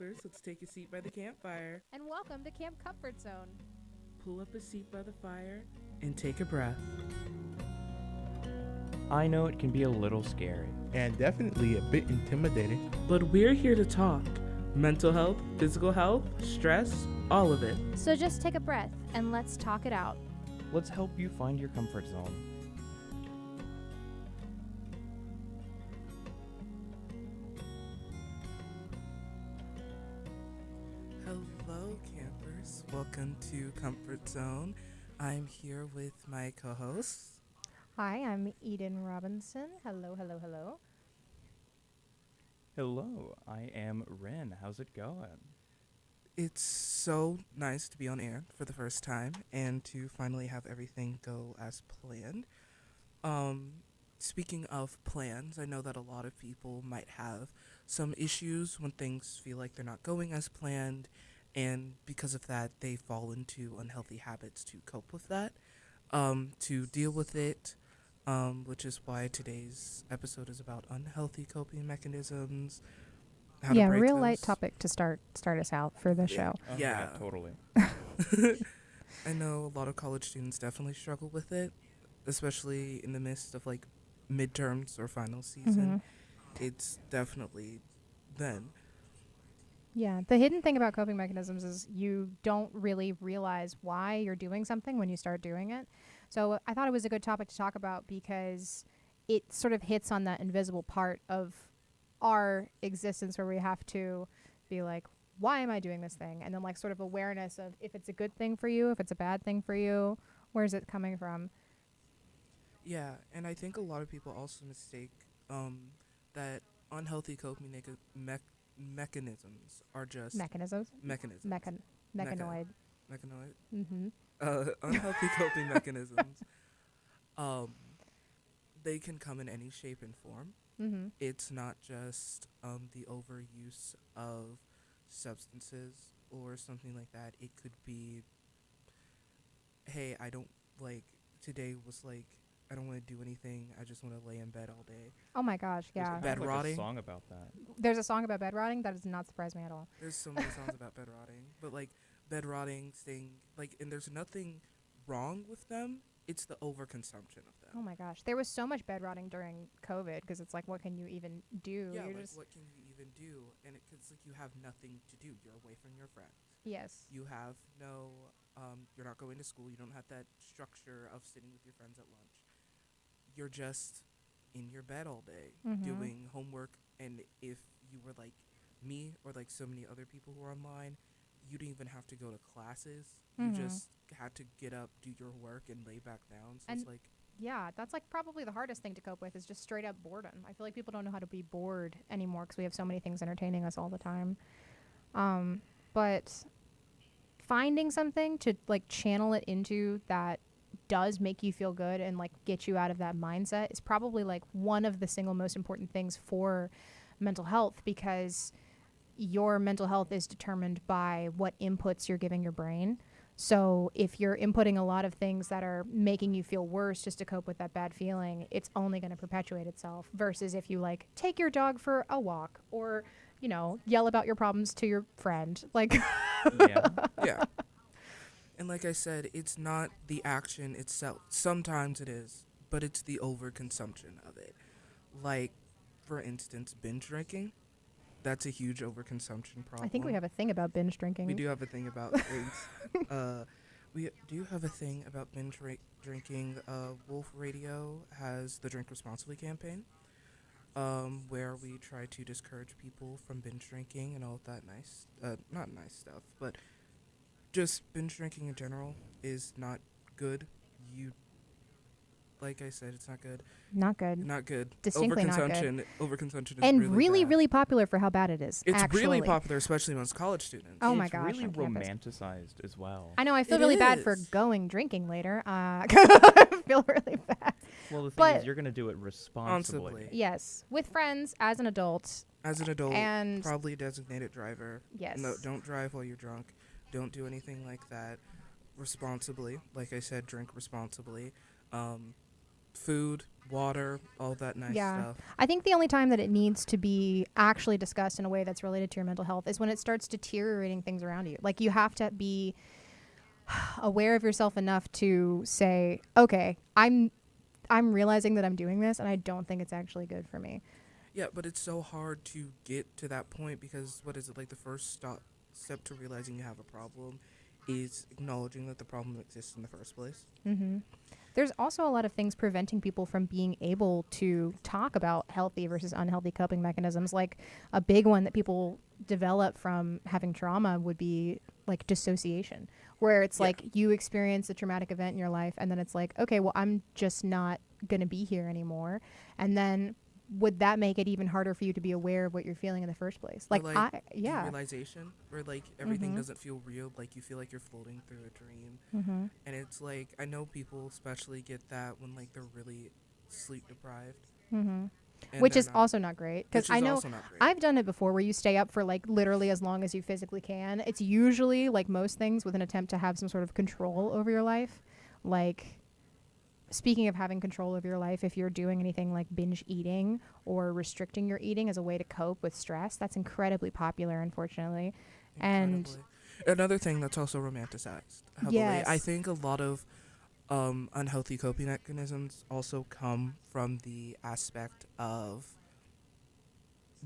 campers. Let's take a seat by the campfire. And welcome to Camp Comfort Zone. Pull up a seat by the fire and take a breath. I know it can be a little scary. And definitely a bit intimidating. But we're here to talk. Mental health, physical health, stress, all of it. So just take a breath and let's talk it out. Let's help you find your comfort zone. Hello, campers. Welcome to Comfort Zone. I'm here with my co-hosts. Hi, I'm Eden Robinson. Hello, hello, hello. Hello, I am Wren. How's it going? It's so nice to be on air for the first time and to finally have everything go as planned. Speaking of plans, I know that a lot of people might have some issues when things feel like they're not going as planned, and because of that, they fall into unhealthy habits to cope with that, to deal with it, which is why today's episode is about unhealthy coping mechanisms. How to break real those. light topic to start us out for the show. Oh, Yeah. totally. I know a lot of college students definitely struggle with it, especially in the midst of like midterms or final season. It's definitely then. Yeah, the hidden thing about coping mechanisms is you don't really realize why you're doing something when you start doing it. So I thought it was a good topic to talk about because it sort of hits on that invisible part of our existence where we have to be like, why am I doing this thing? And then like sort of awareness of if it's a good thing for you, if it's a bad thing for you, where's it coming from? Yeah, and I think a lot of people also mistake that unhealthy coping mechanisms are just Mechanisms? mechanisms. Mechanoid. Mechanoid. Mm-hmm. Unhealthy coping mechanisms. They can come in any shape and form. Mm-hmm. It's not just the overuse of substances or something like that. It could be, hey, I don't like, today was like, I don't want to do anything. I just want to lay in bed all day. Oh my gosh, yeah. Bed There's rotting. a song about that. There's a song about bed rotting? That does not surprise me at all. There's so many songs about bed rotting. But like bed rotting, staying, like, and there's nothing wrong with them. It's the overconsumption of them. Oh my gosh. There was so much bed rotting during COVID because it's like, what can you even do? Yeah, You're like just what can you even do? And it's like you have nothing to do. You're away from your friends. yes. You have no, you're not going to school. You don't have that structure of sitting with your friends at lunch. You're just in your bed all day doing homework. And if you were like me or like so many other people who are online, you didn't even have to go to classes. You just had to get up, do your work, and lay back down. So And it's like, Yeah, that's like probably the hardest thing to cope with is just straight up boredom. I feel like people don't know how to be bored anymore because we have so many things entertaining us all the time. But finding something to like channel it into that does make you feel good and like get you out of that mindset is probably like one of the single most important things for mental health, because your mental health is determined by what inputs you're giving your brain. So if you're inputting a lot of things that are making you feel worse just to cope with that bad feeling, it's only going to perpetuate itself, versus if you like take your dog for a walk or, you know, yell about your problems to your friend. Like, Yeah. yeah. And like I said, it's not the action itself. Sometimes it is, but it's the overconsumption of it. Like, for instance, binge drinking. That's a huge overconsumption problem. I think we have a thing about binge drinking. We do have a thing about things. We do have a thing about binge drinking. Wolf Radio has the Drink Responsibly campaign, where we try to discourage people from binge drinking and all of that nice, not nice stuff, but just binge drinking in general is not good. Like I said, it's not good. Not good. Not good. Distinctly not good. Overconsumption is And really bad. really popular for how bad it is. It's actually. really popular, especially amongst college students. Oh my It's gosh, really on campus. romanticized as well. I know. I feel It really bad for is. going drinking later. I feel really bad. Well, the thing But- is, you're going to do it responsibly. Responsibly. Yes, with friends as an adult. As an adult, And- probably a designated driver. Yes. No, don't drive while you're drunk. Don't do anything like that. Responsibly. Like I said, drink responsibly. Food, water, all that nice Yeah. stuff. I think the only time that it needs to be actually discussed in a way that's related to your mental health is when it starts deteriorating things around you. Like, you have to be aware of yourself enough to say, okay, I'm realizing that I'm doing this and I don't think it's actually good for me. Yeah, but it's so hard to get to that point because what is it, like the first step to realizing you have a problem is acknowledging that the problem exists in the first place. Mm-hmm. There's also a lot of things preventing people from being able to talk about healthy versus unhealthy coping mechanisms. Like, a big one that people develop from having trauma would be like dissociation, where it's like you experience a traumatic event in your life and then it's like, okay, well, I'm just not going to be here anymore. And then would that make it even harder for you to be aware of what you're feeling in the first place? Like, Realization where like everything doesn't feel real, like you feel like you're floating through a dream. Mm-hmm. And it's like, I know people especially get that when like they're really sleep deprived. Mm-hmm. And Which they're is not- also not great, because which is I know also not great. I've done it before where you stay up for like literally as long as you physically can. It's usually, like most things, with an attempt to have some sort of control over your life. Like, speaking of having control over your life, if you're doing anything like binge eating or restricting your eating as a way to cope with stress, that's incredibly popular, unfortunately. And Incredibly. Another thing that's also romanticized heavily. Yes. I think a lot of unhealthy coping mechanisms also come from the aspect of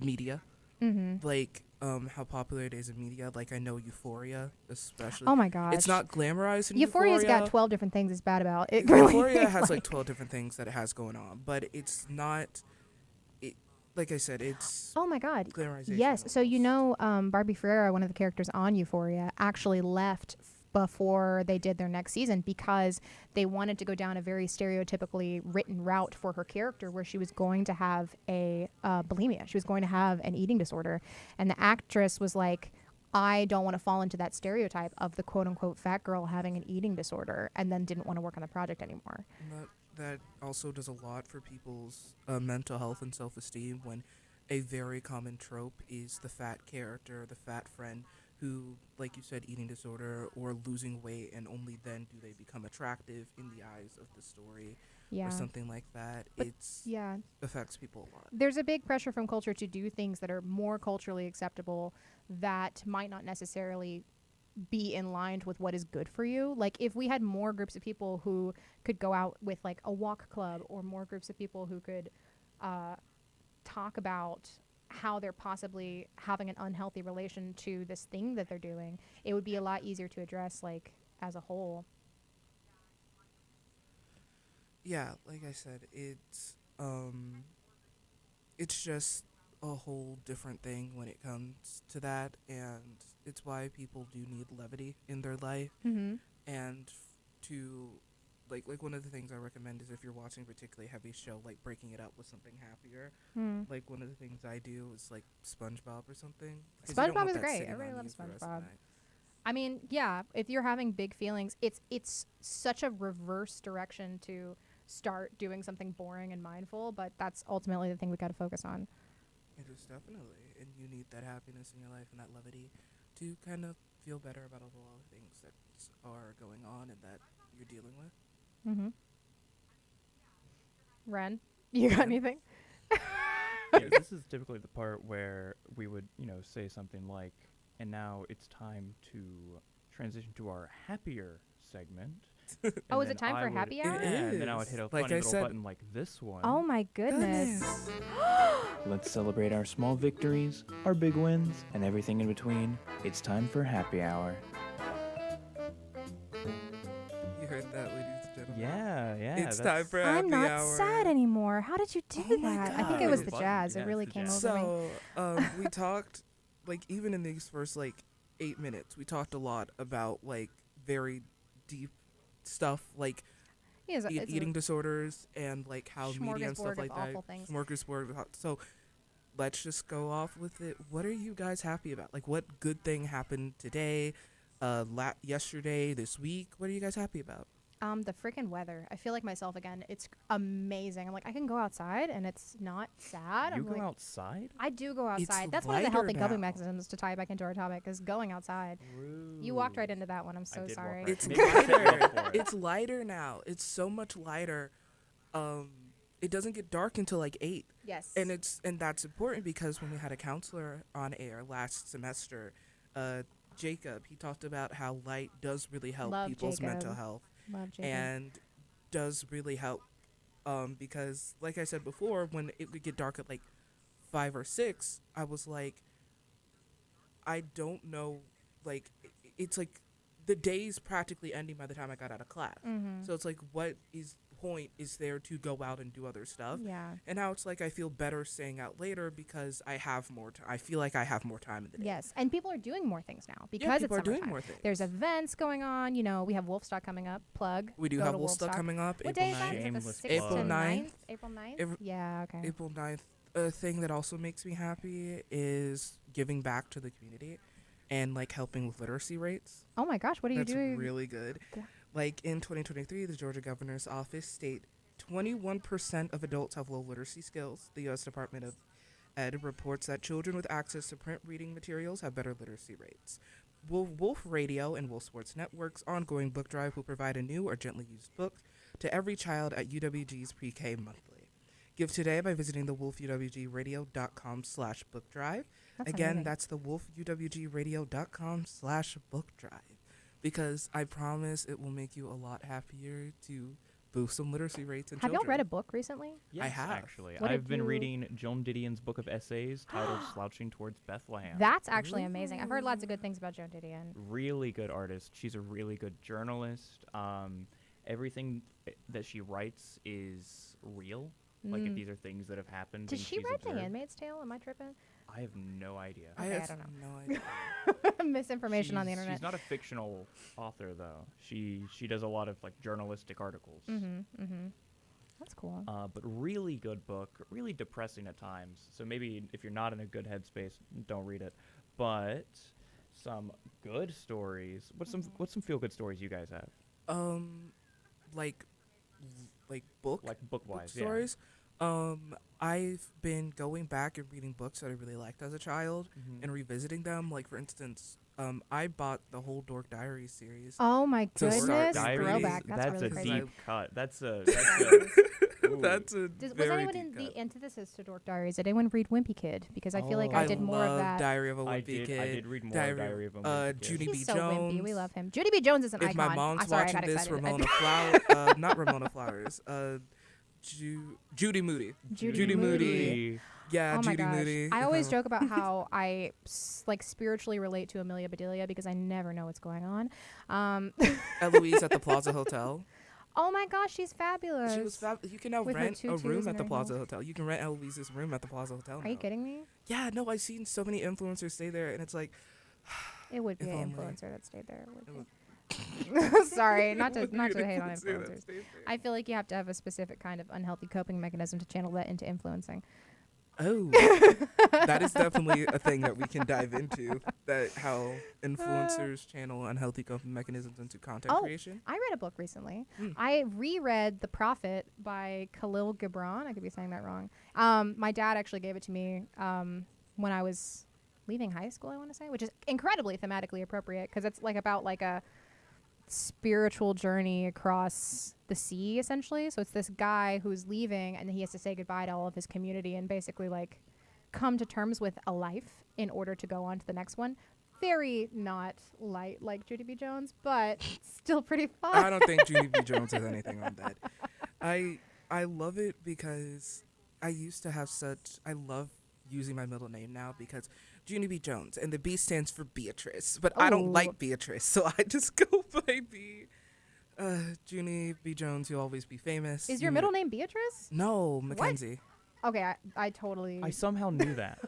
media, mm-hmm. like how popular it is in media. Like, I know Euphoria, especially. Oh my gosh. It's not glamorized in Euphoria's Euphoria. got 12 different things it's bad about. It Euphoria has like 12 different things that it has going on, but it's not. It, like I said, it's Oh my God. glamorization. Yes. So, you almost. know, Barbie Ferreira, one of the characters on Euphoria, actually left before they did their next season because they wanted to go down a very stereotypically written route for her character, where she was going to have a bulimia. She was going to have an eating disorder. And the actress was like, I don't want to fall into that stereotype of the quote unquote fat girl having an eating disorder, and then didn't want to work on the project anymore. And that also does a lot for people's mental health and self-esteem, when a very common trope is the fat character, the fat friend, who, like you said, eating disorder or losing weight, and only then do they become attractive in the eyes of the story Yeah. or something like that. But It's Yeah. affects people a lot. There's a big pressure from culture to do things that are more culturally acceptable that might not necessarily be in line with what is good for you. Like, if we had more groups of people who could go out with like a walk club, or more groups of people who could talk about how they're possibly having an unhealthy relation to this thing that they're doing, it would be a lot easier to address, like, as a whole. Yeah, like I said, it's just a whole different thing when it comes to that, and it's why people do need levity in their life. Mm-hmm. And to like one of the things I recommend is, if you're watching a particularly heavy show, like breaking it up with something happier. Mm. Like, one of the things I do is like SpongeBob or something. 'Cause you don't SpongeBob want is that great. sitting I really on love you for the rest of SpongeBob. the night. I mean, yeah, if you're having big feelings, it's such a reverse direction to start doing something boring and mindful, but that's ultimately the thing we got to focus on. It is definitely, and you need that happiness in your life and that levity to kind of feel better about all the things that are going on and that you're dealing with. Mm-hmm. Wren, you got anything? Yeah, this is typically the part where we would, say something like, and now it's time to transition to our happier segment. Oh, And is it then time I for would- happy hour? It Yeah, and then I would is. hit a Like funny I little said- button like this one. Oh my goodness. Let's celebrate our small victories, our big wins, and everything in between. It's time for happy hour. You heard that, ladies and gentlemen. Yeah. It's that's- time for I'm happy not hour. sad anymore. How did you do Oh my that? I think it was God. the Button. jazz. Yeah, It really it's the came jazz. over me. So, we talked, like, even in these first, like, 8 minutes, we talked a lot about, like, very deep stuff, like It's a eating disorders and, like, how media and smorgasbord stuff of like that. awful things. Smorgasbord of So, let's just go off with it. What are you guys happy about? Like, what good thing happened today, yesterday, this week? What are you guys happy about? The freaking weather. I feel like myself again. It's amazing. I'm like, I can go outside and it's not sad. You I'm go like, outside? I do go It's outside. That's one of the lighter healthy coping now. mechanisms to tie it back into our topic is going outside. You walked right into that one. I'm so did walk sorry. right It's Maybe I should go lighter. for it. It's lighter now. It's so much lighter. it doesn't get dark until like 8. Yes. And that's important because when we had a counselor on air last semester, Jacob, he talked about how light does really help Love people's Jacob. mental health Love Jacob. and does really help because like I said before, when it would get dark at like 5 or 6, I was like, I don't know, like it's like the day's practically ending by the time I got out of class. Mm-hmm. So it's like, what is point is there to go out and do other stuff? Yeah. And now it's like I feel better staying out later because I have more time. I feel like I have more time in the day. Yes, and people are doing more things now because Yeah, it's people are summertime. doing more things. There's events going on. You know, we have Wolfstock coming up. Plug. We do Go have to Woolstock coming up. What April day is that? 9th. Is it the Shameless 6th April to 9th. 9th? April 9th? April- Okay. April 9th. A thing that also makes me happy is giving back to the community and like helping with literacy rates. Oh my gosh, what are you That's doing? really good. Gra- Like in 2023, the Georgia Governor's Office state 21% of adults have low literacy skills. The U.S. Department of Ed reports that children with access to print reading materials have better literacy rates. Wolf Radio and Wolf Sports Network's ongoing book drive will provide a new or gently used book to every child at UWG's pre-K monthly. Give today by visiting the wolfuwgradio.com/book drive. That's Again, amazing. that's the wolfuwgradio.com/book drive. Because I promise it will make you a lot happier to boost some literacy rates in Have children. y'all read a book recently? Yes, have. actually. What did I've been you- reading Joan Didion's book of essays titled Slouching Towards Bethlehem. That's actually amazing. I've heard lots of good things about Joan Didion. Really good artist. She's a really good journalist. Everything that she writes is real. Like, if these are things that have happened. Did and she she's write The observed. Handmaid's Tale? Am I tripping? I have no idea. I Okay, I have don't know. no idea. Misinformation on the She's- internet. She's not a fictional author, though. She does a lot of like journalistic articles. Mm-hmm. That's cool. But really good book, really depressing at times. So maybe if you're not in a good headspace, don't read it. But some good stories. What's some feel good stories you guys have? Like book Like book-wise, yeah. stories. I've been going back and reading books that I really liked as a child and revisiting them. Like for instance, I bought the whole Dork Diaries series. Oh my So goodness. Dork Diaries, Throwback. That's that's really a crazy. deep cut. That's a ooh. That's a Was very anyone deep in cut. the antithesis to Dork Diaries? Did anyone read Wimpy Kid? Because I feel like I did more of love that. Diary of a I Wimpy did Kid. read more Diary of a Wimpy Kid. Judy He's B. so Jones. wimpy. We love him. Judy B. Jones is an If icon. my mom's Sorry, I watching got this, excited. Ramona not Ramona Flowers. Judy Moody. Judy Moody. Yeah, Oh my Judy gosh. Moody. I always joke about how I like spiritually relate to Amelia Bedelia because I never know what's going on. Eloise at the Plaza Hotel. Oh my gosh, she's fabulous. She was you can now With her rent a tutus room and at the her Plaza heels. Hotel. You can rent Eloise's room at the Plaza Hotel. Are you now. kidding me? Yeah, no, I've seen so many influencers stay there, and it's like, It would be If an only. influencer that stayed there. It Would be. Sorry, not to hate on influencers. influencers. I feel like you have to have a specific kind of unhealthy coping mechanism to channel that into influencing. Oh, that is definitely a thing that we can dive into. That how influencers channel unhealthy coping mechanisms into content Oh. creation. I read a book recently. Hmm. I reread The Prophet by Khalil Gibran. I could be saying that wrong. My dad actually gave it to me when I was leaving high school, I want to say, which is incredibly thematically appropriate because it's like about like a spiritual journey across the sea, essentially. So it's this guy who's leaving and he has to say goodbye to all of his community and basically like come to terms with a life in order to go on to the next one. Very not light like Judy B. Jones, but still pretty fun. I don't think Judy B. Jones has anything on that. I love it because I used to have I love using my middle name now because Judy B. Jones, and the B stands for Beatrice, but I don't Ooh. like Beatrice, so I just go by B. Judy B. Jones, you'll always be famous. Is your middle name Beatrice? No, Mackenzie. Okay, I totally. I somehow knew that.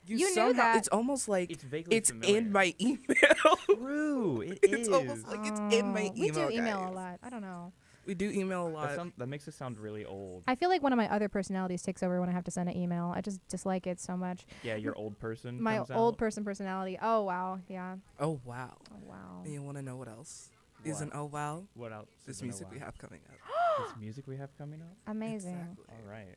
You knew somehow, that. It's almost like It's vaguely it's familiar. in my email. True, it It's is. almost like it's in my email. We do email guys. a lot. I don't know. We do email a lot. That makes it sound really old. I feel like one of my other personalities takes over when I have to send an email. I just dislike it so much. Yeah, your old person. My comes old out. person personality. Oh wow, yeah. Oh wow. Oh wow. And you want to know what else? Is What? an oh wow? What else? This is in a music we while? have coming up. This music we have coming up. Amazing. Exactly. All right.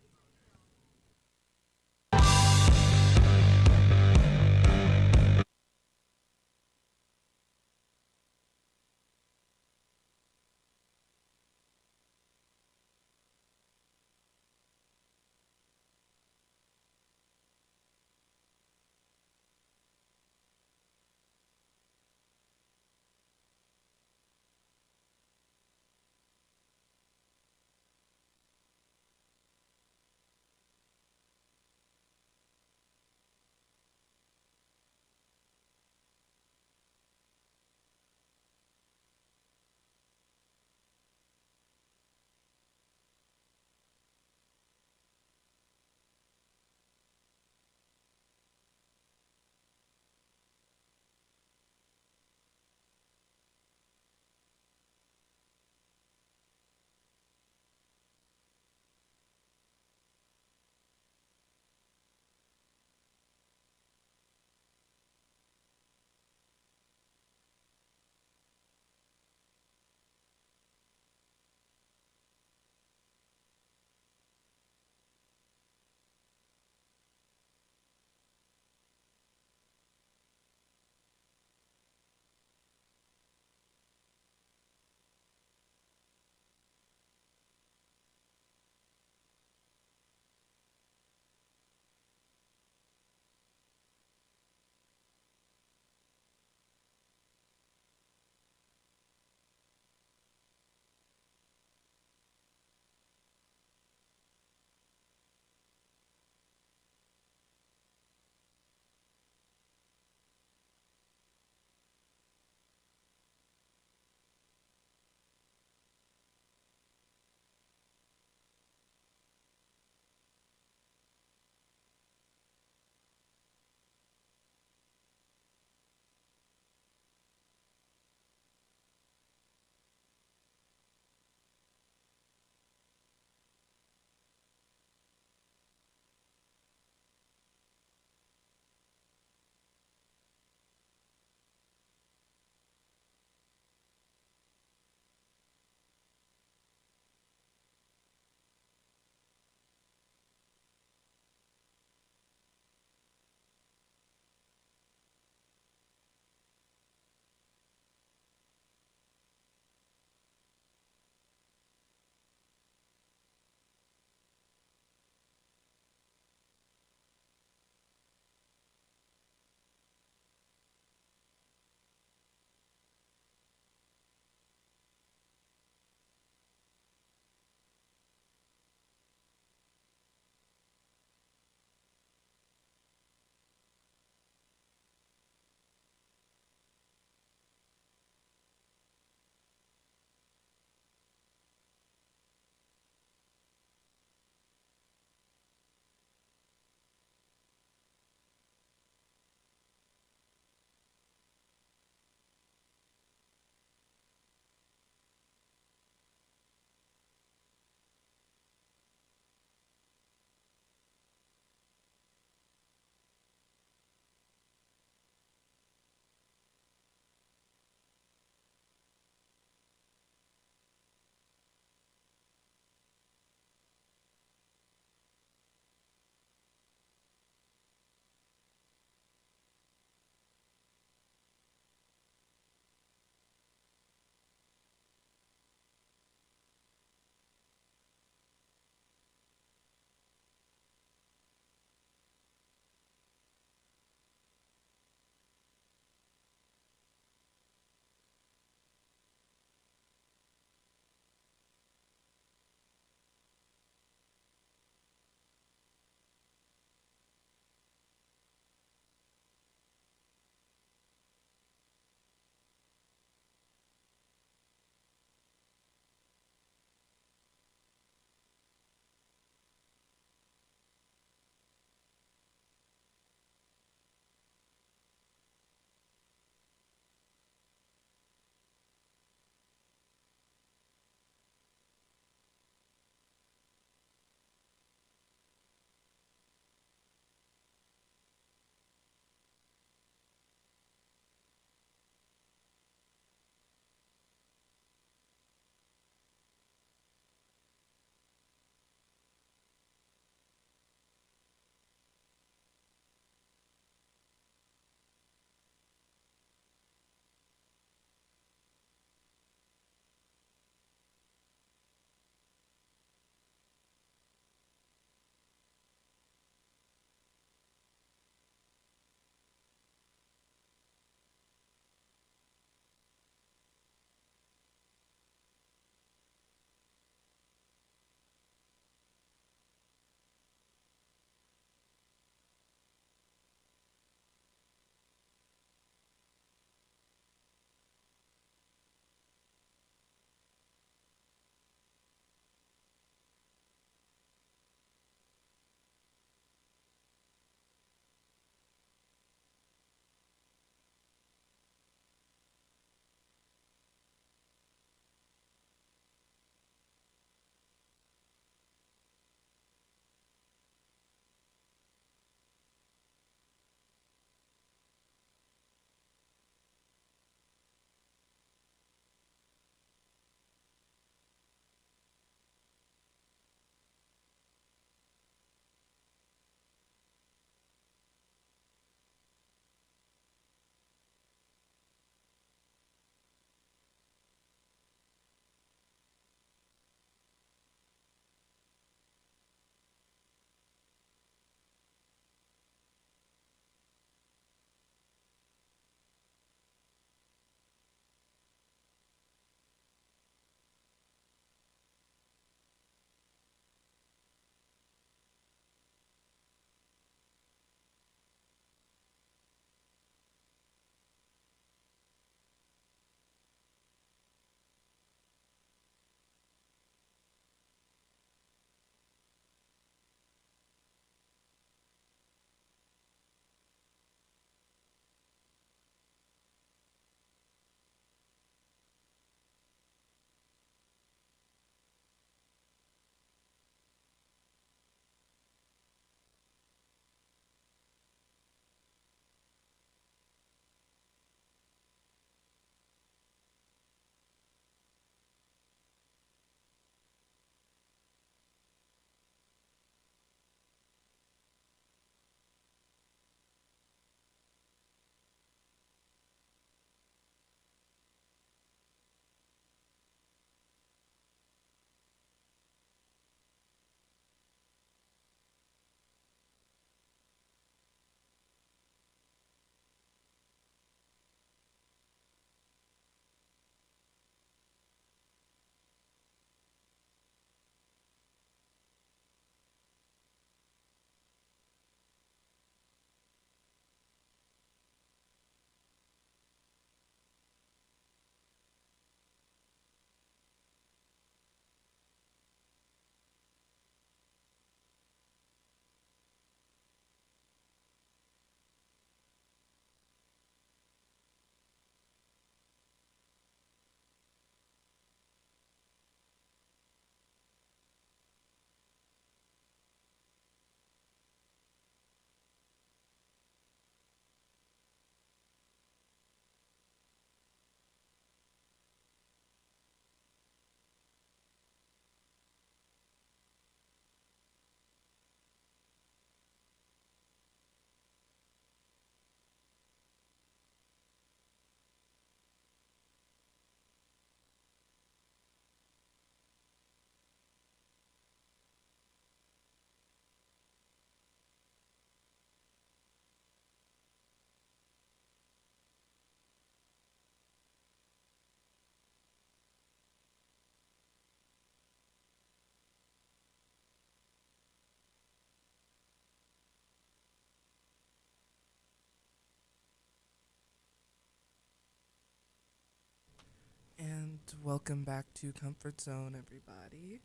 welcome back to Comfort Zone, everybody.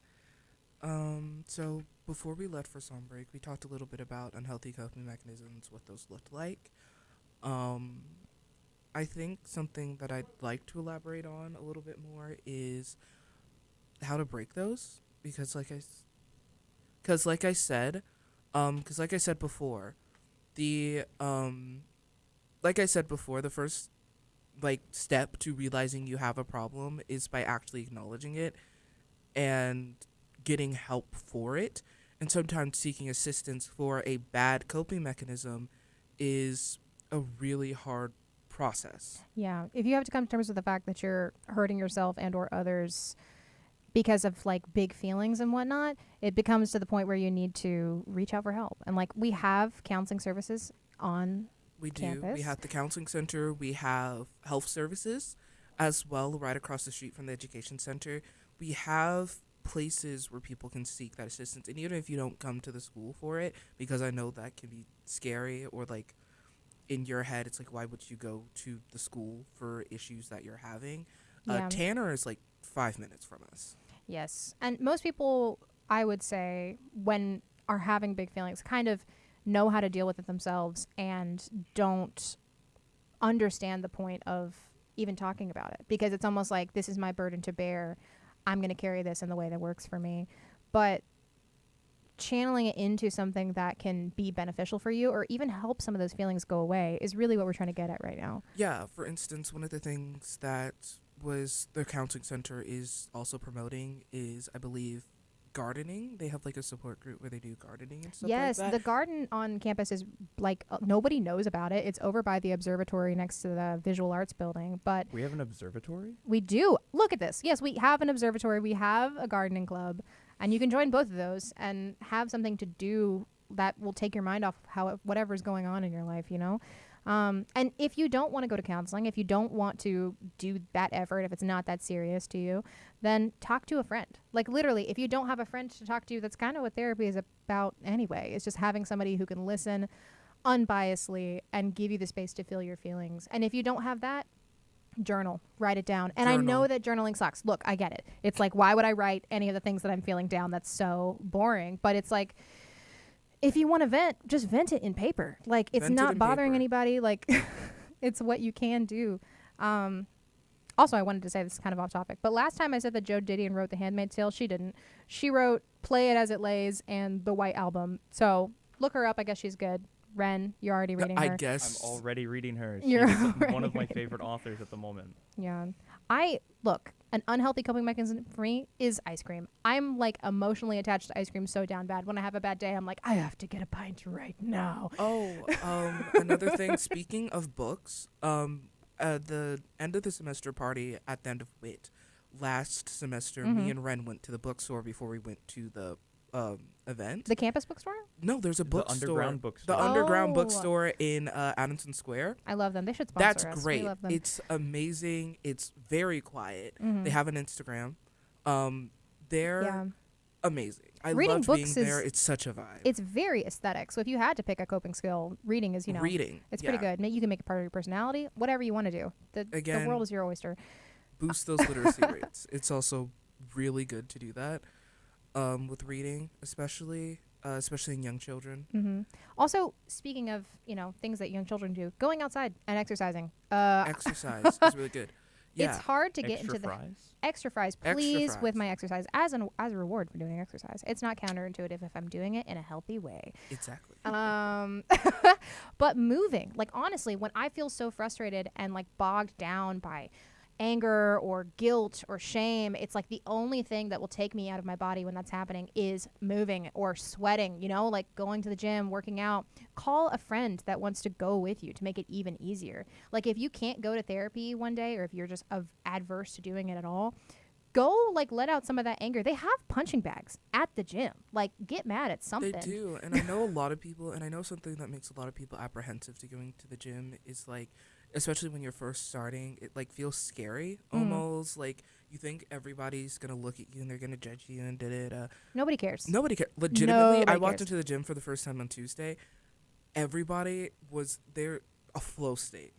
So before we left for song break, we talked a little bit about unhealthy coping mechanisms, what those looked like. Um, I think something that I'd like to elaborate on a little bit more is how to break those, because like I said before, the the first step to realizing you have a problem is by actually acknowledging it and getting help for it. And sometimes seeking assistance for a bad coping mechanism is a really hard process. Yeah, if you have to come to terms with the fact that you're hurting yourself and or others because of like big feelings and whatnot, it becomes to the point where you need to reach out for help. And like we have counseling services on We do. campus. We have the counseling center. We have health services as well right across the street from the education center. We have places where people can seek that assistance. And even if you don't come to the school for it, because I know that can be scary, or like in your head, it's like, why would you go to the school for issues that you're having? Yeah. Tanner is like 5 minutes from us. Yes. And most people, I would say, when are having big feelings, kind of know how to deal with it themselves and don't understand the point of even talking about it, because it's almost like, this is my burden to bear. I'm going to carry this in the way that works for me. But channeling it into something that can be beneficial for you or even help some of those feelings go away is really what we're trying to get at right now. Yeah, for instance, one of the things that was the counseling center is also promoting is, I believe, gardening. They have like a support group where they do gardening and stuff Yes, like the that. garden on campus is like nobody knows about it. It's over by the observatory next to the visual arts building, but We have an observatory? we do. Look at this. Yes, we have an observatory. We have a gardening club, and you can join both of those and have something to do that will take your mind off whatever's going on in your life, you know? And if you don't want to go to counseling, if you don't want to do that effort, if it's not that serious to you, then talk to a friend. Like literally, if you don't have a friend to talk to, that's kind of what therapy is about anyway. It's just having somebody who can listen unbiasedly and give you the space to feel your feelings. And if you don't have that, journal, write it down. And I know that journaling sucks. Look, I get it. It's like, why would I write any of the things that I'm feeling down? That's so boring. But it's like, if you want to vent, just vent it in paper. Like, it's Vent it not in bothering paper. anybody. Like, it's what you can do. Also, I wanted to say, this is kind of off topic, but last time I said that Joe Didion wrote The Handmaid's Tale, she didn't. She wrote Play It As It Lays and The White Album. So look her up. I guess she's good. Wren, you're already reading I her. guess. I'm already reading her. You're She's already one of my reading favorite authors at the moment. Yeah. Look, an unhealthy coping mechanism for me is ice cream. I'm like emotionally attached to ice cream so down bad. When I have a bad day, I'm like, I have to get a pint right now. Another thing, speaking of books, the end of the semester party at the end of WIT last semester, me and Wren went to the bookstore before we went to the event. The campus bookstore? No, there's a The bookstore. underground bookstore. The underground Oh. bookstore in Addison Square. I love them. They should sponsor us. That's We great. love them. It's amazing. It's very quiet. Mhm. They have an Instagram. They're Yeah. amazing. I Reading loved books being there. is- It's such a vibe. It's very aesthetic. So if you had to pick a coping skill, reading is, reading. it's pretty good. You can make it part of your personality, whatever you want to do. The Again, world is your oyster. Boost those literacy rates. It's also really good to do that with reading, especially in young children. Hmm. Also, speaking of, things that young children do, going outside and exercising. Exercise is really good. Yeah. It's hard to get Extra into the fries? extra fries, Extra please, with fries. my exercise as a reward for doing exercise. It's not counterintuitive if I'm doing it in a healthy way. Exactly. But moving, like honestly, when I feel so frustrated and like bogged down by anger or guilt or shame, it's like the only thing that will take me out of my body when that's happening is moving or sweating, like going to the gym, working out. Call a friend that wants to go with you to make it even easier. Like if you can't go to therapy one day, or if you're just adverse to doing it at all, go like let out some of that anger. They have punching bags at the gym. Like get mad at something. They do. And I know a lot of people, and I know something that makes a lot of people apprehensive to going to the gym is like, especially when you're first starting, it like feels scary almost. Like you think everybody's gonna look at you and they're gonna judge you and Nobody cares. Nobody cares. Legitimately, Nobody I walked cares. into the gym for the first time on Tuesday. Everybody was there, a flow state.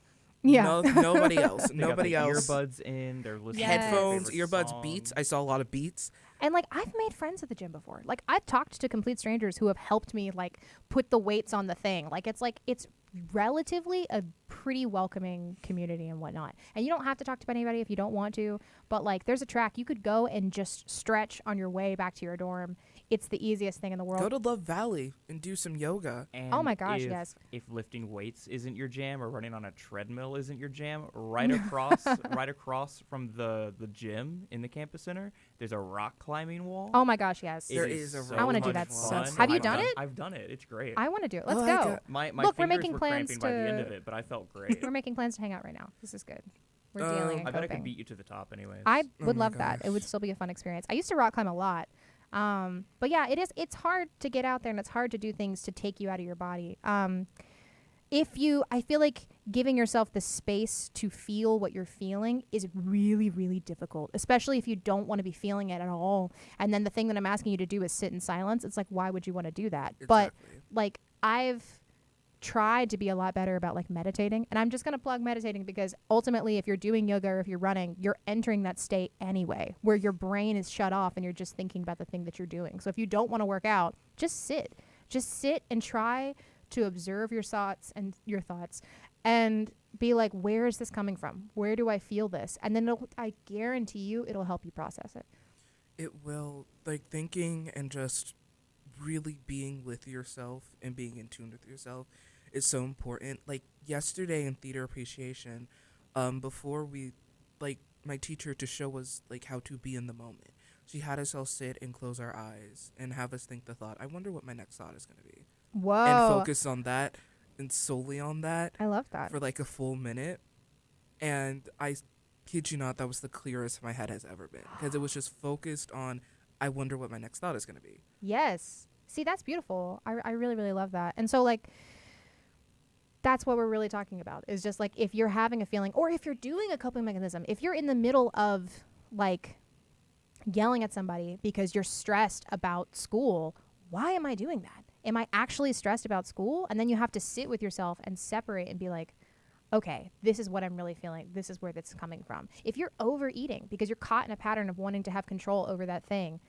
Yeah. Nobody else. They got Nobody the else. earbuds in. They're listening Yes. to their Headphones, favorite earbuds, beats. I song. saw a lot of beats. And like I've made friends at the gym before. Like I've talked to complete strangers who have helped me like put the weights on the thing. Like it's relatively a pretty welcoming community and whatnot. And you don't have to talk to anybody if you don't want to. But like there's a track you could go and just stretch on your way back to your dorm. It's the easiest thing in the world. Go to Love Valley and do some yoga. And Oh my gosh, if, yes. If lifting weights isn't your jam or running on a treadmill isn't your jam, right across from the gym in the campus center, there's a rock climbing wall. Oh my gosh, yes. There It is a so rock I wanna do much that so fun. much. Have you I've done it? I've done it. It's great. I want to do it. Let's Oh, I go. got- My Look, we're fingers making were plans cramping by the end to- of it, but I felt great. We're making plans to hang out right now. This is good. We're Um, dealing and I bet I coping. could beat you to the top anyways. I Oh would my love that. It would gosh. still be a fun experience. I used to rock climb a lot. But yeah, it's hard to get out there and it's hard to do things to take you out of your body. I feel like giving yourself the space to feel what you're feeling is really, really difficult, especially if you don't want to be feeling it at all. And then the thing that I'm asking you to do is sit in silence. It's like, why would you want to do that? But Exactly. like I've tried to be a lot better about like meditating, and I'm just going to plug meditating because ultimately if you're doing yoga or if you're running, you're entering that state anyway where your brain is shut off and you're just thinking about the thing that you're doing. So if you don't want to work out, just sit and try to observe your thoughts and be like, where is this coming from? Where do I feel this? And then I guarantee you it'll help you process it. It will, like, thinking and just really being with yourself and being in tune with yourself is so important. Like, yesterday in theater appreciation, before we, like, my teacher to show us, like, how to be in the moment, she had us all sit and close our eyes and have us think the thought, I wonder what my next thought is going to be. Whoa. And focus on that and solely on that I love that. for, like, a full minute. And I kid you not, that was the clearest my head has ever been. Because it was just focused on, I wonder what my next thought is going to be. Yes. See, that's beautiful. I really, really love that. And so, like, that's what we're really talking about is just, like, if you're having a feeling or if you're doing a coping mechanism, if you're in the middle of, like, yelling at somebody because you're stressed about school, why am I doing that? Am I actually stressed about school? And then you have to sit with yourself and separate and be like, okay, this is what I'm really feeling. This is where that's coming from. If you're overeating because you're caught in a pattern of wanting to have control over that thing,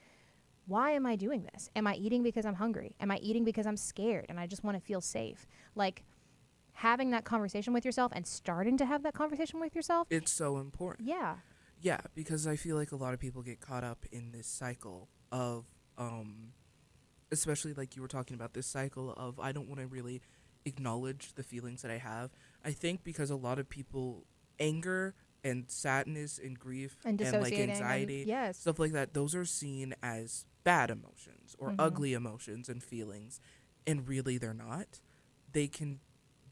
why am I doing this? Am I eating because I'm hungry? Am I eating because I'm scared and I just want to feel safe? Like, having that conversation with yourself and starting to have that conversation with yourself. It's so important. Yeah. Yeah, because I feel like a lot of people get caught up in this cycle of, especially like you were talking about, this cycle of I don't want to really acknowledge the feelings that I have. I think because a lot of people, anger and sadness and grief And like dissociating. anxiety, Yes. stuff like that, those are seen as bad emotions or Mhm. ugly emotions and feelings, and really they're not.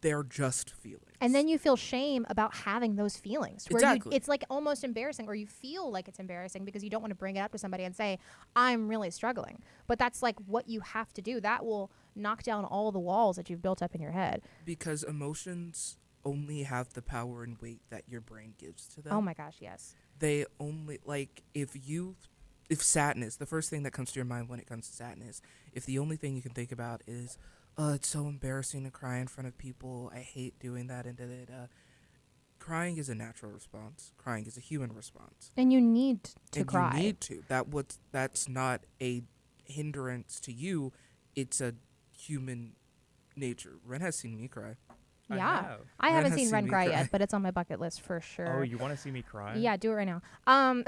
They're just feelings. And then you feel shame about having those feelings. Where Exactly. it's like almost embarrassing, or you feel like it's embarrassing because you don't want to bring it up to somebody and say, I'm really struggling. But that's like what you have to do. That will knock down all the walls that you've built up in your head. Because emotions only have the power and weight that your brain gives to them. Oh my gosh, yes. They only, like, if sadness, the first thing that comes to your mind when it comes to sadness, if the only thing you can think about is, it's so embarrassing to cry in front of people, I hate doing that, and da-da-da. Crying is a natural response. Crying is a human response. And you need to And cry. you need to. That's not a hindrance to you. It's a human nature. Ren has seen me cry. I Yeah. have. I Ren haven't has seen seen Ren me cry cry. yet, but it's on my bucket list for sure. Oh, you want to see me cry? Yeah, do it right now. On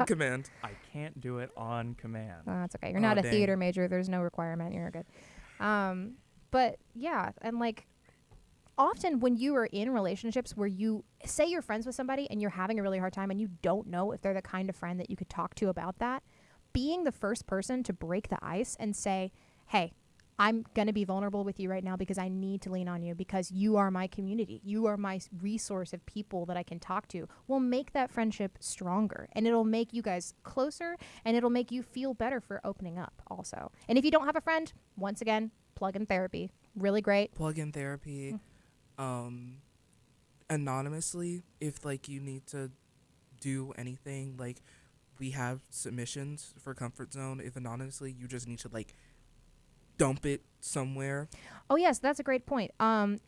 command. I can't do it on command. That's okay. You're Aw, not a dang. theater major. There's no requirement. You're good. But yeah, and like often when you are in relationships where you say you're friends with somebody and you're having a really hard time and you don't know if they're the kind of friend that you could talk to about that, being the first person to break the ice and say, hey, I'm going to be vulnerable with you right now because I need to lean on you because you are my community. You are my resource of people that I can talk to, will make that friendship stronger. And it'll make you guys closer and it'll make you feel better for opening up also. And if you don't have a friend, once again, plug in therapy. Really great. Plug-in therapy. Anonymously, if, like, you need to do anything, like, we have submissions for Comfort Zone. If anonymously, you just need to, like, dump it somewhere. Oh yes, that's a great point.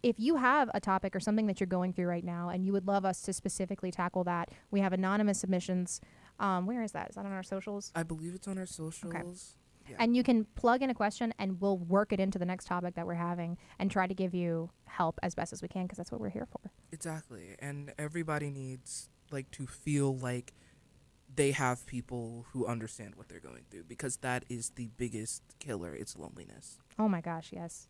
If you have a topic or something that you're going through right now, and you would love us to specifically tackle that, we have anonymous submissions. Where is that? Is that on our socials? I believe it's on our socials. Yeah. And you can plug in a question, and we'll work it into the next topic that we're having, and try to give you help as best as we can, because that's what we're here for. Exactly. And everybody needs like to feel like they have people who understand what they're going through, because that is the biggest killer. It's loneliness. Oh my gosh, yes.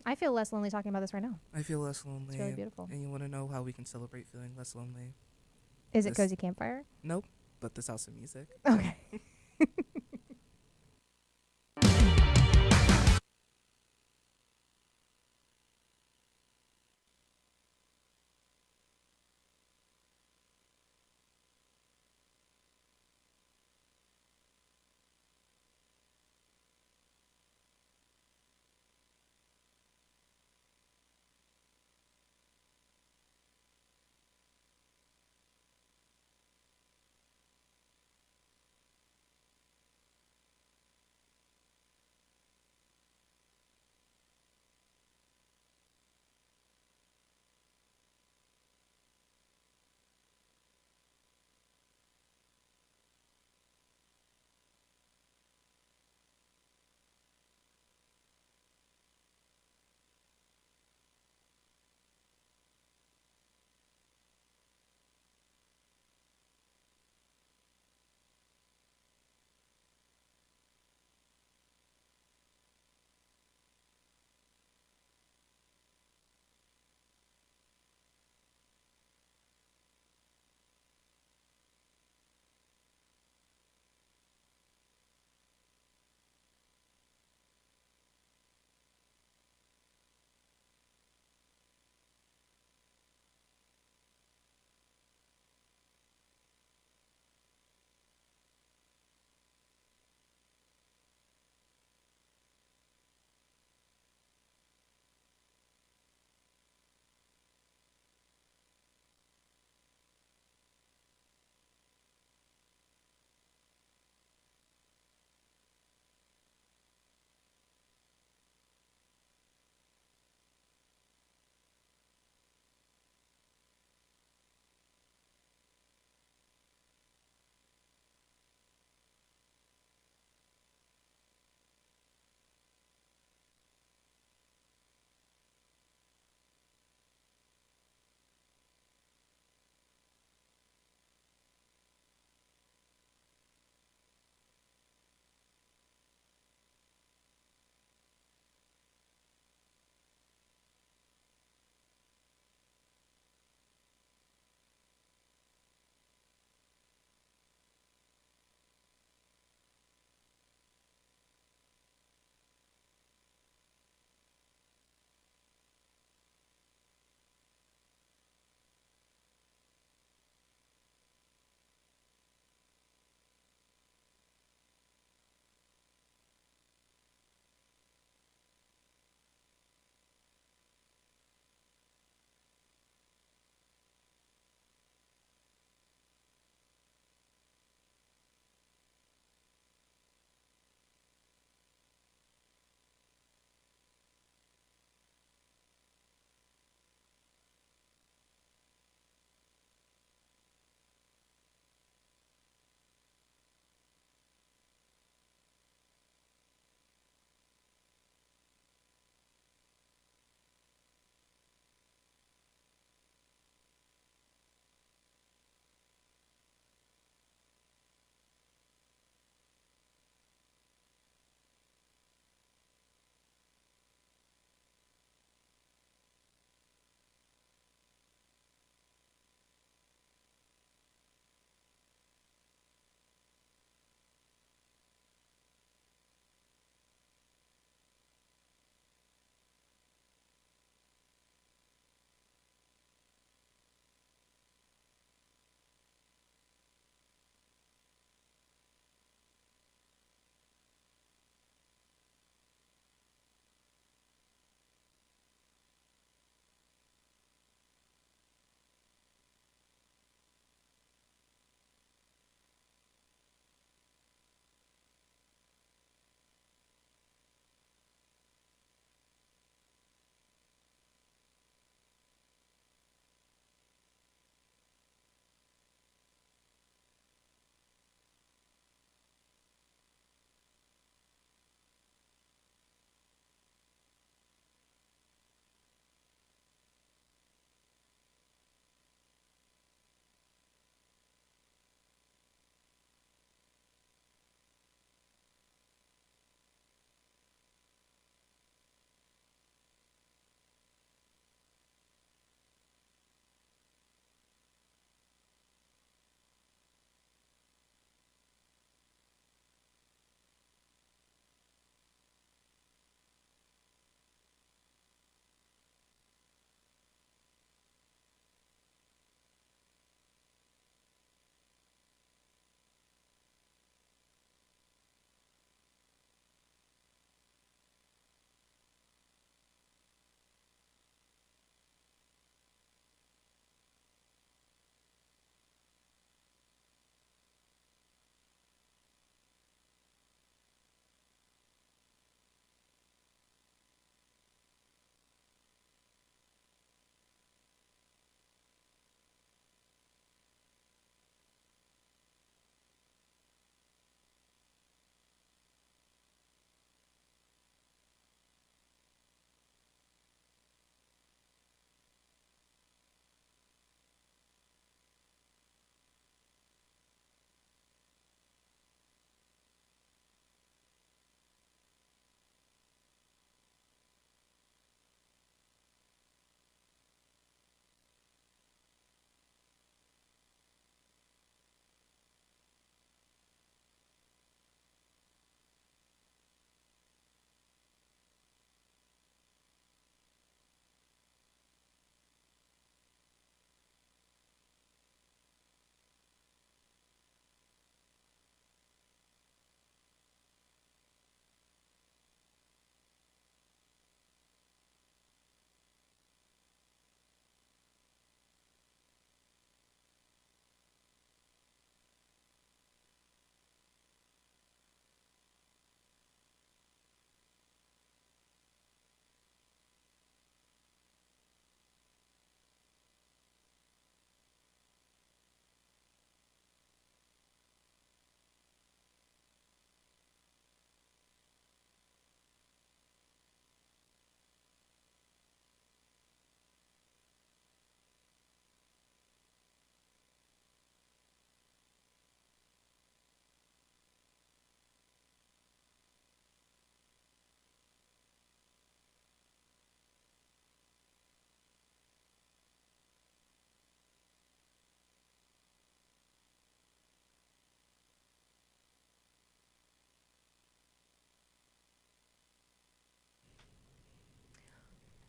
I feel less lonely talking about this right now. I feel less lonely. It's really beautiful. And you want to know how we can celebrate feeling less lonely? Is it This- Cozy Campfire? Nope. But this house of music. Okay.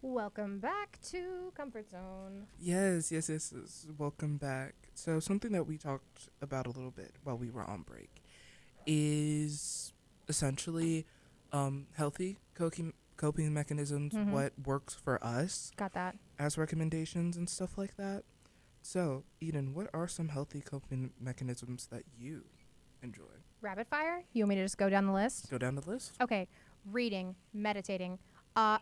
Welcome back to Comfort Zone. Yes. Welcome back. So something that we talked about a little bit while we were on break is essentially healthy coping mechanisms, what works for us Got that. as recommendations and stuff like that. So, Eden, what are some healthy coping mechanisms that you enjoy? Rapid fire? You want me to just go down the list? Go down the list. Okay. Reading, meditating,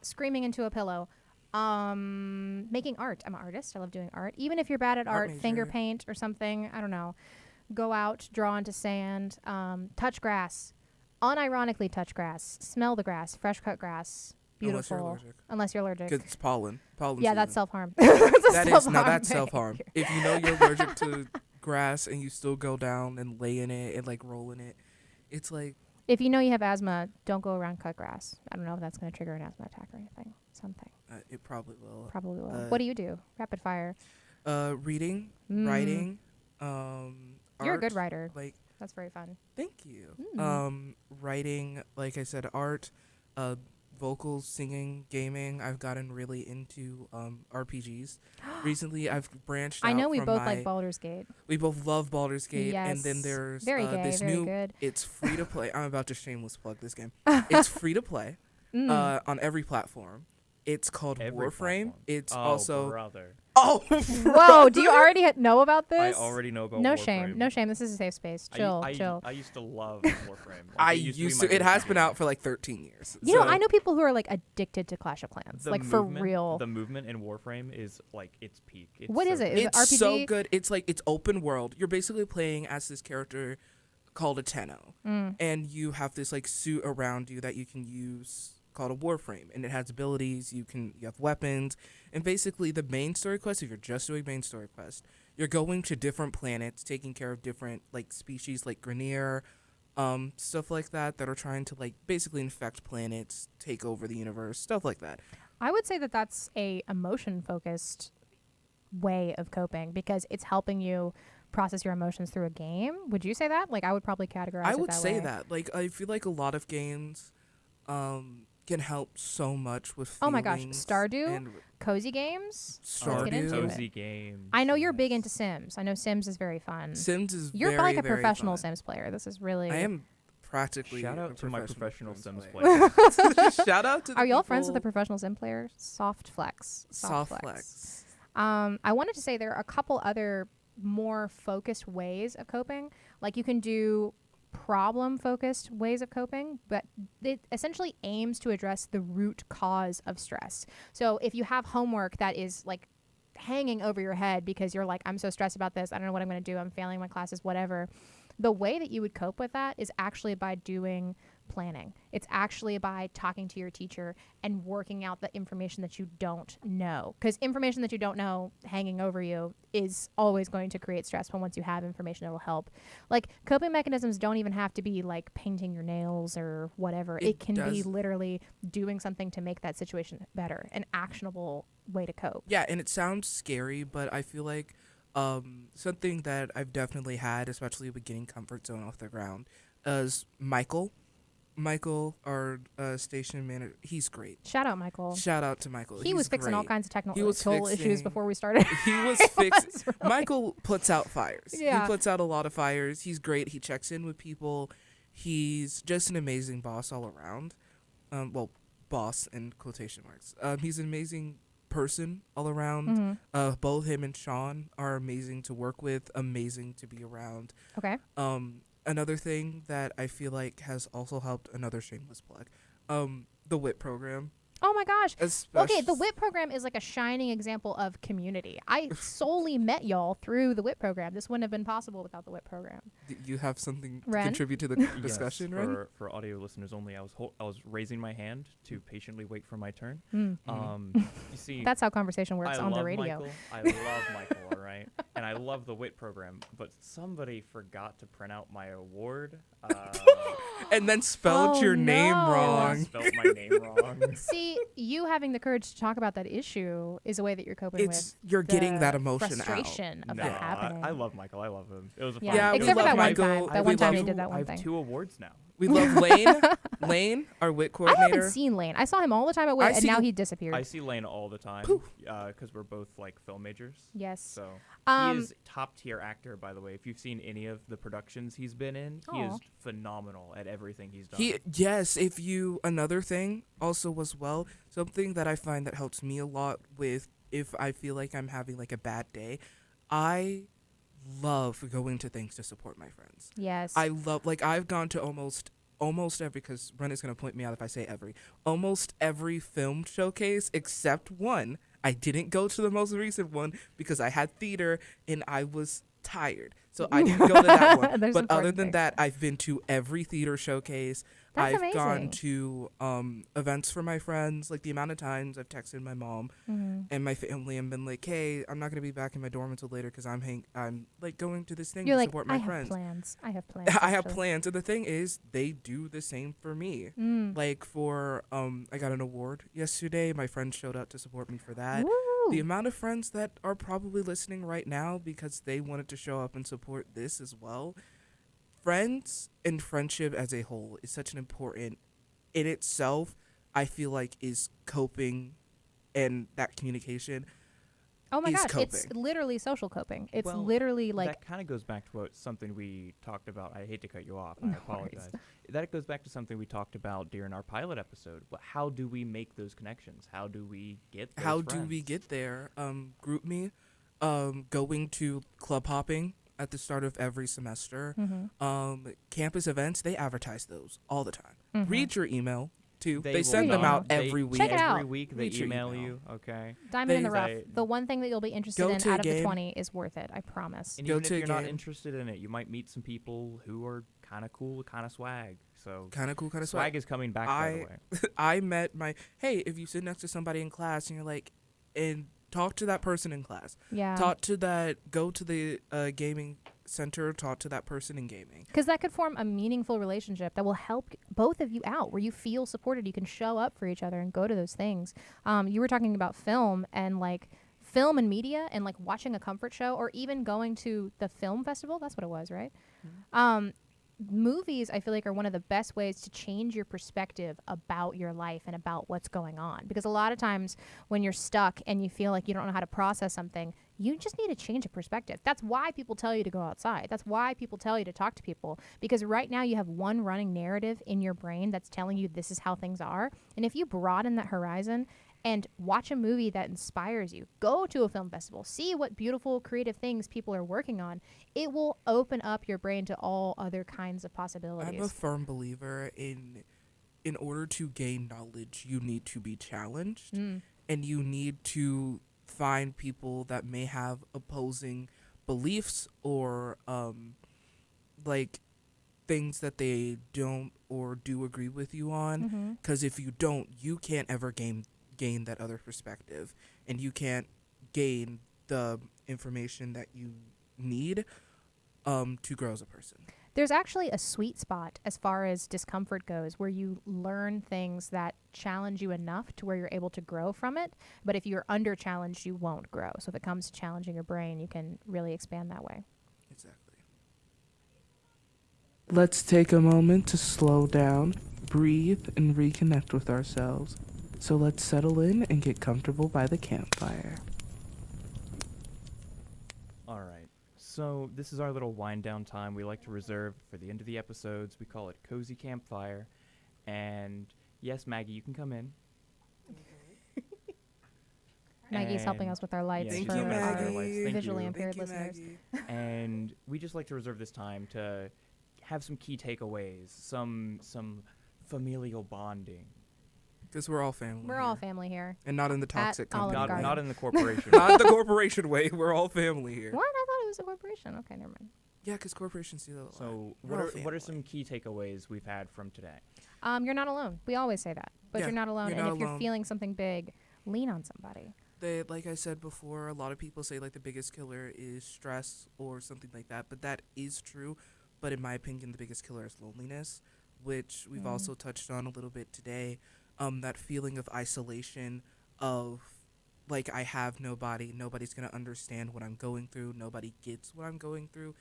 screaming into a pillow, making art. I'm an artist. I love doing art. Even if you're bad at art, finger major. paint or something, I don't know. Go out, draw into sand, touch grass. Unironically touch grass. Smell the grass. Fresh cut grass. Beautiful. Unless you're allergic. Because it's pollen. Pollen Yeah, season. that's self-harm. That's self-harm. If you know you're allergic to grass and you still go down and lay in it and like roll in it, it's like, If you know you have asthma, don't go around cut grass. I don't know if that's going to trigger an asthma attack or anything. Something. it probably will. Probably will. What do you do? Rapid fire. Reading, writing, You're a good art, writer. Like, That's very fun. thank you. Writing, like I said, art, vocals, singing, gaming. I've gotten really into RPGs. Recently, I've branched out. I know we from both my- like Baldur's Gate. We both love Baldur's Gate, and then Yes. there's Very gay, this very new. good. It's free to play. I'm about to shameless plug this game. It's free to play on every platform. It's called Every Warframe. platform. It's Oh, also brother. Whoa, do you already know about I this? already know about No Warframe. shame. No shame. This is a safe space. Chill, chill. I used to love Warframe. Like, I it used used to. to. Be It my has go-to been game. out for like 13 years. You know, So- I know people who are like addicted to Clash of Clans. The Like for movement- real. The movement in Warframe is like its peak. It's What so is it? good. Is it It's RPG? so good. It's like it's open world. You're basically playing as this character called a Tenno, and you have this like suit around you that you can use called a Warframe, and it has abilities. You have weapons, and basically the main story quest. If you're just doing main story quest, you're going to different planets, taking care of different like species like Grenier, stuff like that are trying to like basically infect planets, take over the universe, stuff like that. I would say that that's a emotion focused way of coping because it's helping you process your emotions through a game. Would you say that? Like I would probably categorize I it would that say way. that. Like I feel like a lot of games can help so much with Oh my gosh, feelings Stardew? and Cozy games? Stardew. get into it. Cozy games. I know you're big yes. into Sims. I know Sims is very fun. Sims is You're very, like a very professional fun. Sims player. This is really I am practically Shout a out to my professional Sims player. player. Shout out to the Are y'all friends with a people- professional Sim player? Soft flex. Soft flex. I wanted to say there are a couple other more focused ways of coping. Like you can do problem focused ways of coping, but it essentially aims to address the root cause of stress. So if you have homework that is like hanging over your head because you're like, I'm so stressed about this, I don't know what I'm going to do, I'm failing my classes, whatever. The way that you would cope with that is actually by doing planning. It's actually by talking to your teacher and working out the information that you don't know. Because information that you don't know hanging over you is always going to create stress. But once you have information, it'll help. Like coping mechanisms don't even have to be like painting your nails or whatever. It can be does- literally doing something to make that situation better, an actionable way to cope. Yeah, and it sounds scary, but I feel like something that I've definitely had, especially with getting Comfort Zone off the ground, is Michael. Michael, our station manager, he's great. Shout out, Michael. Shout out to Michael. He He's was fixing all great. kinds of He was technical issues fixing- before we started. He was It fixing. was really- Michael puts out fires. Yeah. He puts out a lot of fires. He's great. He checks in with people. He's just an amazing boss all around. Well, boss in quotation marks. He's an amazing person all around. Both him and Sean are amazing to work with, amazing to be around. Okay. Another thing that I feel like has also helped, another shameless plug, the WIT program. Oh my gosh. Okay, Especially- the WIT program is like a shining example of community. I solely met y'all through the WIT program. This wouldn't have been possible without the WIT program. You have something to Ren? contribute to the discussion, yes, Ren? for audio listeners only, I was raising my hand to patiently wait for my turn. Mm-hmm. You see, That's how conversation works I on love the radio. Michael. I love Michael, all right? And I love the WIT program, but somebody forgot to print out my award. And then spelled Oh, your name no. wrong. Spelled my name wrong. See, you having the courage to talk about that issue is a way that you're coping It's with. you're getting the that emotion frustration of No, that happening. I love Michael. I love him. It was a Yeah, fun. Yeah, it we except for was love that one Michael. time. That We one time love- he did that I one have thing. 2 awards now. We love Lane. Lane, our WIT I coordinator. haven't seen Lane. I saw him all the time at WIT, I and see now you- he disappeared. I see Lane all the time Poof. because we're both like film majors. Yes. So he Um, is top tier actor, by the way. If you've seen any of the productions he's been in, he Aw. is phenomenal at everything he's done. Yes, if you another thing also as well, something that I find that helps me a lot with if I feel like I'm having like a bad day, I love going to things to support my friends. yes. I love like I've gone to almost every, because Wren is gonna point me out if I say every, almost every film showcase except one. I didn't go to the most recent one because I had theater and I was tired, so I didn't go to that one. There's But other important than things. that, I've been to every theater showcase. That's I've gone amazing. to events for my friends. Like the amount of times I've texted my mom Mhm. and my family and been like, "Hey, I'm not gonna be back in my dorm until later because I'm like going to this thing You're to like, support I my have friends." plans. I have plans. I have actually. plans, and the thing is, they do the same for me. Mm. Like for I got an award yesterday. My friends showed up to support me for that. Woo. The amount of friends that are probably listening right now because they wanted to show up and support this as well. Friends and friendship as a whole is such an important in itself. I feel like is coping, and that communication. Oh my is gosh, it's coping. literally social coping. It's Well, literally like that kind of goes back to something we talked about. I hate to cut you off. I No apologize. worries. That goes back to something we talked about during our pilot episode. How do we make those connections? How do we get those How do we friends? get there? Group me, going to club hopping at the start of every semester. Campus events, they advertise those all the time. Mhm. Read your email too. They will send them not- out every week. Check it out. Every week they Read your email email. you. Okay. diamond in the they rough. say- The one thing that you'll be interested Go in to a out of the game. 20 is worth it. I promise. And Go even to if a you're not game. interested in it, you might meet some people who are kind of cool, kind of swag. So Kind of cool, kind of swag is coming back, by the way. I met my if you sit next to somebody in class and you're like, and talk to that person in class. Yeah. Go to the gaming center, talk to that person in gaming. Because that could form a meaningful relationship that will help both of you out, where you feel supported. You can show up for each other and go to those things. You were talking about film and like film and media and like watching a comfort show or even going to the film festival. That's what it was, right? Movies, I feel like, are one of the best ways to change your perspective about your life and about what's going on. Because a lot of times when you're stuck and you feel like you don't know how to process something, you just need a change of perspective. That's why people tell you to go outside. That's why people tell you to talk to people. Because right now you have one running narrative in your brain that's telling you this is how things are. And if you broaden that horizon and watch a movie that inspires you, go to a film festival, see what beautiful creative things people are working on, it will open up your brain to all other kinds of possibilities. I'm a firm believer in order to gain knowledge, you need to be challenged, and you need to find people that may have opposing beliefs or like things that they don't or do agree with you on. Because if you don't, you can't ever gain that other perspective, and you can't gain the information that you need to grow as a person. There's actually a sweet spot as far as discomfort goes where you learn things that challenge you enough to where you're able to grow from it. But if you're under challenged, you won't grow. So if it comes to challenging your brain, you can really expand that way. Exactly. Let's take a moment to slow down, breathe, and reconnect with ourselves. So let's settle in and get comfortable by the campfire. All right. So this is our little wind down time we like to reserve for the end of the episodes. We call it Cozy Campfire. And yes, Maggie, you can come in. Maggie's helping us with our lights Yeah, she's for helping us with our our lights. Thank visually you. impaired Thank you, listeners. Maggie. And we just like to reserve this time to have some key takeaways, some familial bonding. Because we're all family. We're all family here. And not in the toxic Olive company. Garden. Not in the corporation. Not the corporation way. We're all family here. What? I thought it was a corporation. Okay, never mind. Yeah, because corporations do that a lot. So We're what all are family. some key takeaways we've had from today? You're not alone. We always say that. But Yeah, you're not alone. you're And not if you're alone. feeling something big, lean on somebody. Like I said before, a lot of people say like the biggest killer is stress or something like that, but that is true. But in my opinion, the biggest killer is loneliness, which we've also touched on a little bit today. That feeling of isolation, of like I have nobody, nobody's gonna understand what I'm going through, nobody gets what I'm going through.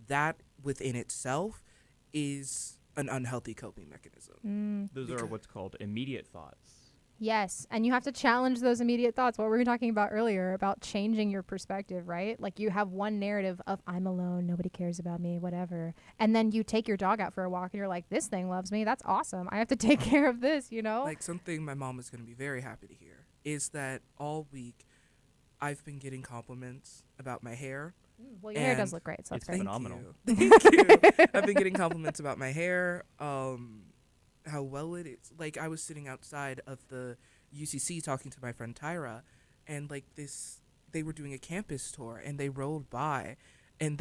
That within itself is an unhealthy coping mechanism. Those are what's called immediate thoughts. Yes, and you have to challenge those immediate thoughts. What we were talking about earlier about changing your perspective, right? Like you have one narrative of I'm alone, nobody cares about me, whatever. And then you take your dog out for a walk and you're like, this thing loves me. That's awesome. I have to take care of this, you know? Like something my mom is going to be very happy to hear is that all week I've been getting compliments about my hair. Well, your hair does look great, so that's It's great. phenomenal. Thank you. I've been getting compliments about my hair, how well it is. Like I was sitting outside of the UCC talking to my friend Tyra, and like they were doing a campus tour, and they rolled by, and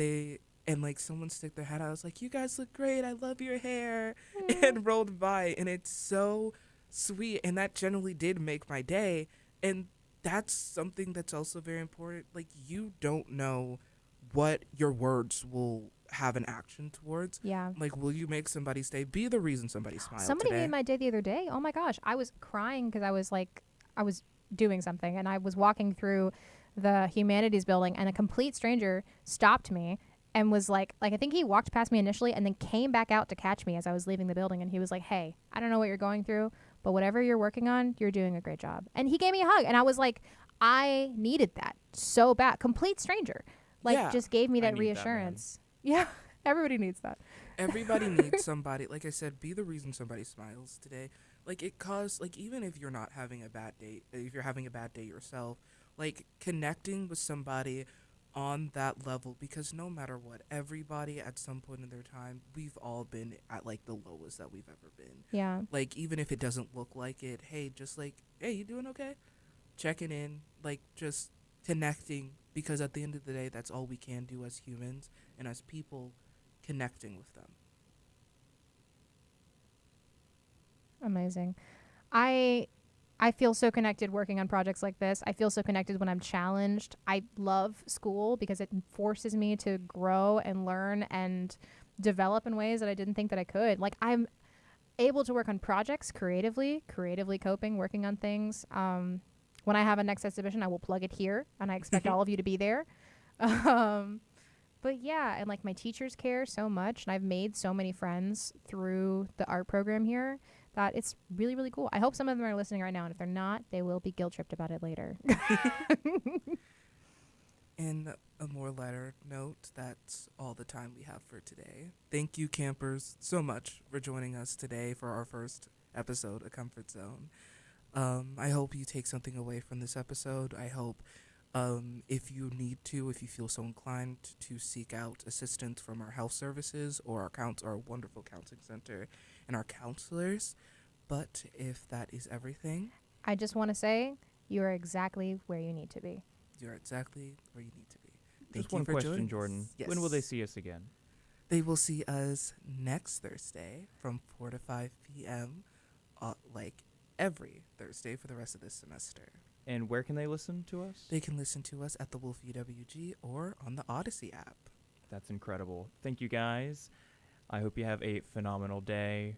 like someone stuck their head out. I was like, "You guys look great. I love your hair," and rolled by, and it's so sweet, and that generally did make my day. And that's something that's also very important. Like you don't know what your words will have an action towards. Yeah. Like, will you make somebody's day? Be the reason somebody smiled Somebody today. made my day the other day. Oh my gosh. I was crying because I was doing something and I was walking through the humanities building and a complete stranger stopped me and was like I think he walked past me initially and then came back out to catch me as I was leaving the building, and he was like, "Hey, I don't know what you're going through, but whatever you're working on, you're doing a great job." And he gave me a hug, and I was like, I needed that so bad. Complete stranger. Just gave me I that need that, reassurance. Yeah. Everybody needs that. Everybody needs somebody. Like I said, be the reason somebody smiles today. Like even if you're not having a bad day, if you're having a bad day yourself, like connecting with somebody on that level, because no matter what, everybody at some point in their time, we've all been at like the lowest that we've ever been. Yeah. Like even if it doesn't look like it, hey, just like, hey, you doing okay? Checking in, like just connecting, because at the end of the day, that's all we can do as humans and as people, connecting with them. Amazing. I feel so connected working on projects like this. I feel so connected when I'm challenged. I love school because it forces me to grow and learn and develop in ways that I didn't think that I could. Like I'm able to work on projects creatively coping, working on things. When I have a next exhibition, I will plug it here, and I expect all of you to be there. But yeah, and like my teachers care so much, and I've made so many friends through the art program here that it's really, really cool. I hope some of them are listening right now, and if they're not, they will be guilt-tripped about it later. In a more lighter note, that's all the time we have for today. Thank you, campers, so much for joining us today for our first episode, A Comfort Zone. I hope you take something away from this episode. I hope if you feel so inclined to seek out assistance from our health services or our wonderful counseling center and our counselors. But if that is everything, I just want to say you are exactly where you need to be. you're exactly where you need to be. Thank Just you one for question, joining Jordyn. us. Yes. When will they see us again? They will see us next Thursday from 4 to 5 p.m. Like every Thursday for the rest of this semester. And where can they listen to us? They can listen to us at the Wolf UWG or on the Odyssey app. That's incredible. Thank you, guys. I hope you have a phenomenal day.